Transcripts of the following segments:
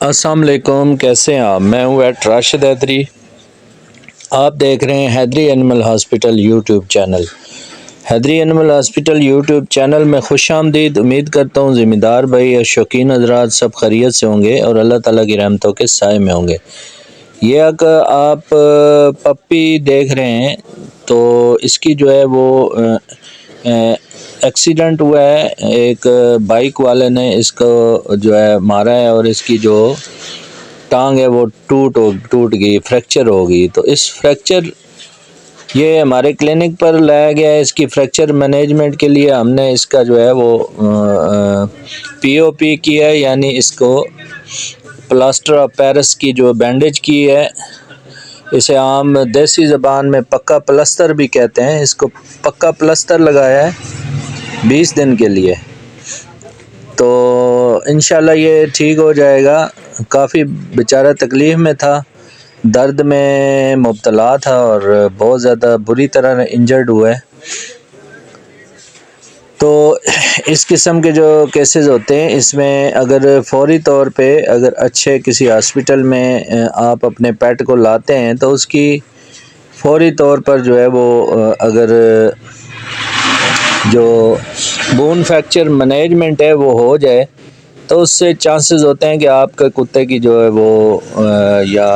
السلام علیکم، کیسے ہیں آپ؟ میں ہوں ایٹ راشد حیدری۔ آپ دیکھ رہے ہیں حیدری اینیمل ہاسپٹل یوٹیوب چینل۔ حیدری اینیمل ہاسپٹل یوٹیوب چینل میں خوش آمدید۔ امید کرتا ہوں ذمہ دار بھائی اور شوقین حضرات سب خیریت سے ہوں گے اور اللہ تعالیٰ کی رحمتوں کے سائے میں ہوں گے۔ یہ اگر آپ پپی دیکھ رہے ہیں تو اس کی جو ہے وہ ایکسیڈنٹ ہوا ہے، ایک بائک والے نے اس کو جو ہے مارا ہے اور اس کی جو ٹانگ ہے وہ ٹوٹ گئی، فریکچر ہو گئی۔ تو اس فریکچر یہ ہمارے کلینک پر لایا گیا ہے۔ اس کی فریکچر مینجمنٹ کے لیے ہم نے اس کا جو ہے وہ پی او پی کیا ہے، یعنی اس کو پلاسٹر آف پیرس کی جو بینڈیج کی ہے، اسے عام دیسی زبان میں پکا پلستر بھی کہتے ہیں۔ اس کو پکا پلستر لگایا ہے 20 دن کے لیے، تو انشاءاللہ یہ ٹھیک ہو جائے گا۔ کافی بیچارہ تکلیف میں تھا، درد میں مبتلا تھا اور بہت زیادہ بری طرح انجرڈ ہوا ہے۔ تو اس قسم کے جو کیسز ہوتے ہیں، اس میں اگر فوری طور پہ اگر اچھے کسی ہاسپٹل میں آپ اپنے پیٹ کو لاتے ہیں تو اس کی فوری طور پر جو ہے وہ اگر جو بون فریکچر مینجمنٹ ہے وہ ہو جائے تو اس سے چانسز ہوتے ہیں کہ آپ کے کتے کی جو ہے وہ یا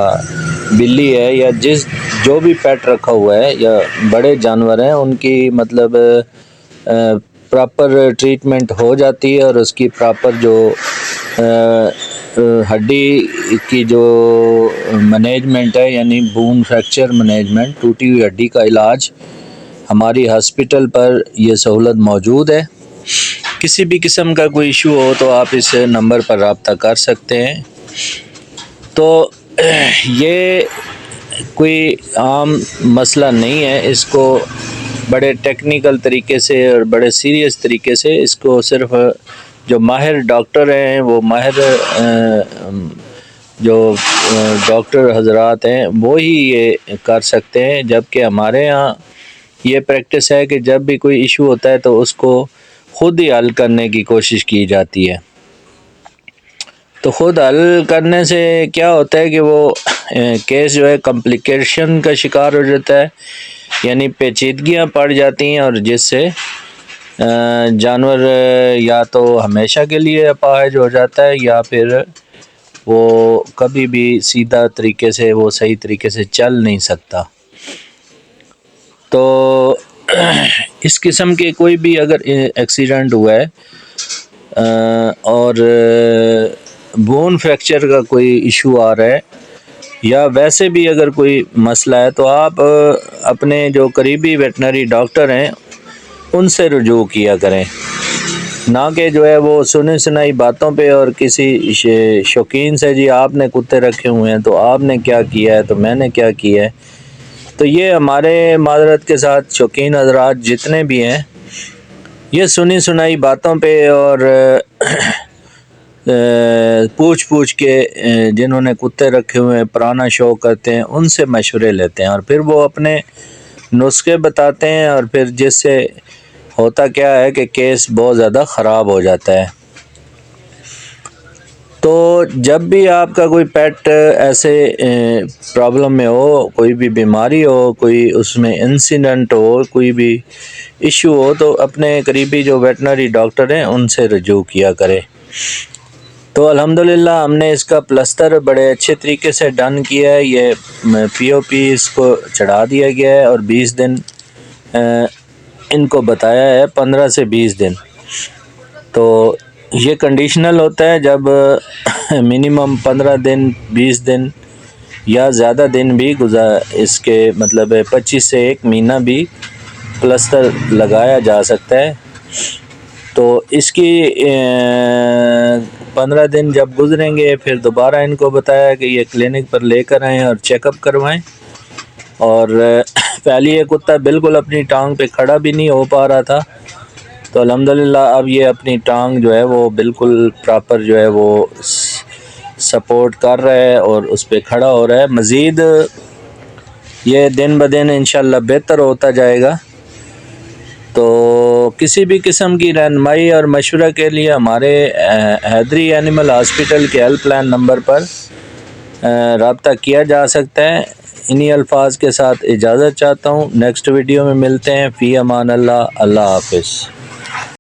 بلی ہے یا جو بھی پیٹ رکھا ہوا ہے یا بڑے جانور ہیں، ان کی مطلب پراپر ٹریٹمنٹ ہو جاتی ہے اور اس کی پراپر جو ہڈی کی جو مینجمنٹ ہے، یعنی بون فریکچر مینجمنٹ، ٹوٹی ہوئی ہڈی کا علاج ہماری ہاسپٹل پر یہ سہولت موجود ہے۔ کسی بھی قسم کا کوئی ایشو ہو تو آپ اس نمبر پر رابطہ کر سکتے ہیں۔ تو یہ کوئی عام مسئلہ نہیں ہے، اس کو بڑے ٹیکنیکل طریقے سے اور بڑے سیریس طریقے سے اس کو صرف جو ماہر ڈاکٹر ہیں، وہ ماہر جو ڈاکٹر حضرات ہیں وہی یہ کر سکتے ہیں، جبکہ ہمارے ہاں یہ پریکٹس ہے کہ جب بھی کوئی ایشو ہوتا ہے تو اس کو خود ہی حل کرنے کی کوشش کی جاتی ہے۔ تو خود حل کرنے سے کیا ہوتا ہے کہ وہ کیس جو ہے کمپلیکیشن کا شکار ہو جاتا ہے، یعنی پیچیدگیاں پڑ جاتی ہیں، اور جس سے جانور یا تو ہمیشہ کے لیے اپاہج ہو جاتا ہے یا پھر وہ کبھی بھی سیدھا طریقے سے وہ صحیح طریقے سے چل نہیں سکتا۔ تو اس قسم کے کوئی بھی اگر ایکسیڈنٹ ہوا ہے اور بون فریکچر کا کوئی ایشو آ رہا ہے یا ویسے بھی اگر کوئی مسئلہ ہے تو آپ اپنے جو قریبی ویٹنری ڈاکٹر ہیں ان سے رجوع کیا کریں، نہ کہ جو ہے وہ سنی سنائی باتوں پہ اور کسی شوقین سے جی آپ نے کتے رکھے ہوئے ہیں تو آپ نے کیا کیا ہے تو میں نے کیا کیا ہے۔ تو یہ ہمارے معذرت کے ساتھ شوقین حضرات جتنے بھی ہیں، یہ سنی سنائی باتوں پہ اور پوچھ کے جنہوں نے کتے رکھے ہوئے ہیں پرانا شوق کرتے ہیں ان سے مشورے لیتے ہیں، اور پھر وہ اپنے نسخے بتاتے ہیں، اور پھر جس سے ہوتا کیا ہے کہ کیس بہت زیادہ خراب ہو جاتا ہے۔ تو جب بھی آپ کا کوئی پیٹ ایسے پرابلم میں ہو، کوئی بھی بیماری ہو، کوئی اس میں انسیڈنٹ ہو، کوئی بھی ایشو ہو، تو اپنے قریبی جو ویٹنری ڈاکٹر ہیں ان سے رجوع کیا کرے۔ تو الحمدللہ ہم نے اس کا پلستر بڑے اچھے طریقے سے ڈن کیا ہے، یہ پی او پی اس کو چڑھا دیا گیا ہے، اور 20 دن ان کو بتایا ہے، 15 سے 20 دن۔ تو یہ کنڈیشنل ہوتا ہے، جب منیمم 15 دن 20 دن یا زیادہ دن بھی اس کے مطلب 25 سے 1 مہینہ بھی پلستر لگایا جا سکتا ہے۔ تو اس کی 15 دن جب گزریں گے پھر دوبارہ ان کو بتایا کہ یہ کلینک پر لے کر آئیں اور چیک اپ کروائیں۔ اور پہلے یہ کتا بالکل اپنی ٹانگ پہ کھڑا بھی نہیں ہو پا رہا تھا، تو الحمدللہ اب یہ اپنی ٹانگ جو ہے وہ بالکل پراپر جو ہے وہ سپورٹ کر رہا ہے اور اس پہ کھڑا ہو رہا ہے۔ مزید یہ دن بدن انشاءاللہ بہتر ہوتا جائے گا۔ تو کسی بھی قسم کی رہنمائی اور مشورہ کے لیے ہمارے حیدری اینیمل ہاسپٹل کے ہیلپ لائن نمبر پر رابطہ کیا جا سکتا ہے۔ انہی الفاظ کے ساتھ اجازت چاہتا ہوں، نیکسٹ ویڈیو میں ملتے ہیں۔ فی امان اللہ، اللہ حافظ۔